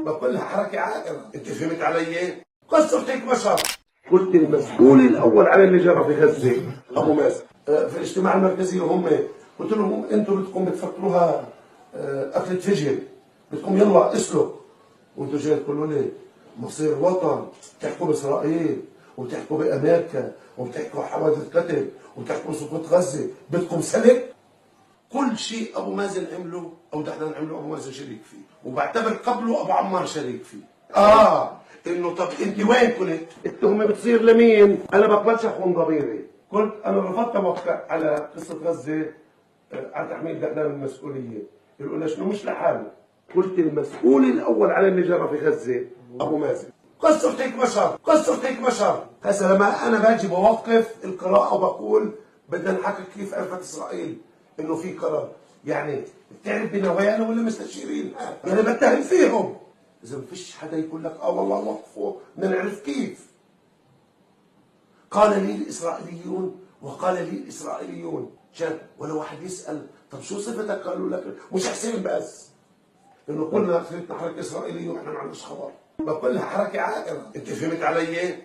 بقول لها حركه عائره، انت فهمت علي؟ قصه هيك بشر. قلت المسؤول الاول على اللي جرى في غزه ابو مازن في الاجتماع المركزي هم، قلت لهم انتم بدكم بتفكروها اكله فجل، بدكم يلا اسلك، وانتم جاي تقولوا لي مصير وطن، بتحكوا باسرائيل وبتحكوا بامريكا وبتحكوا حوادث قتل وبتحكوا سقوط غزه، بدكم سلك؟ كل شيء ابو مازن عمله او دحنا عمله ابو مازن شريك فيه، وبعتبر قبله ابو عمار شريك فيه. انه طب انت وين كنت؟ التهمه بتصير لمين؟ انا بقبلش اخون ضميري، كنت انا رفضت اوقع على قصه غزه على تحميل دحنا المسؤوليه، يقول لنا شنو مش لحاله، قلت المسؤول الاول على اللي جرى في غزه ابو مازن. قصه هيك بشر، قصه هيك بشر. هسه لما انا باجي بوقف القراءه وبقول بدنا نحقق كيف عرفت اسرائيل انه في قرار، يعني بتعرف بنوايانا ولا مستشيرين؟ يعني بتهم فيهم. اذا ما فيش حدا يقول لك والله وقفوا بدنا نعرف كيف. قال لي الاسرائيليون وقال لي الاسرائيليون، شان ولا واحد يسال طب شو صفتك؟ قالوا لك مش حسين بس انه قلنا صرنا حركه اسرائيليه واحنا ما عندناش خبر. بقول لها حركه عائره، انت فهمت علي؟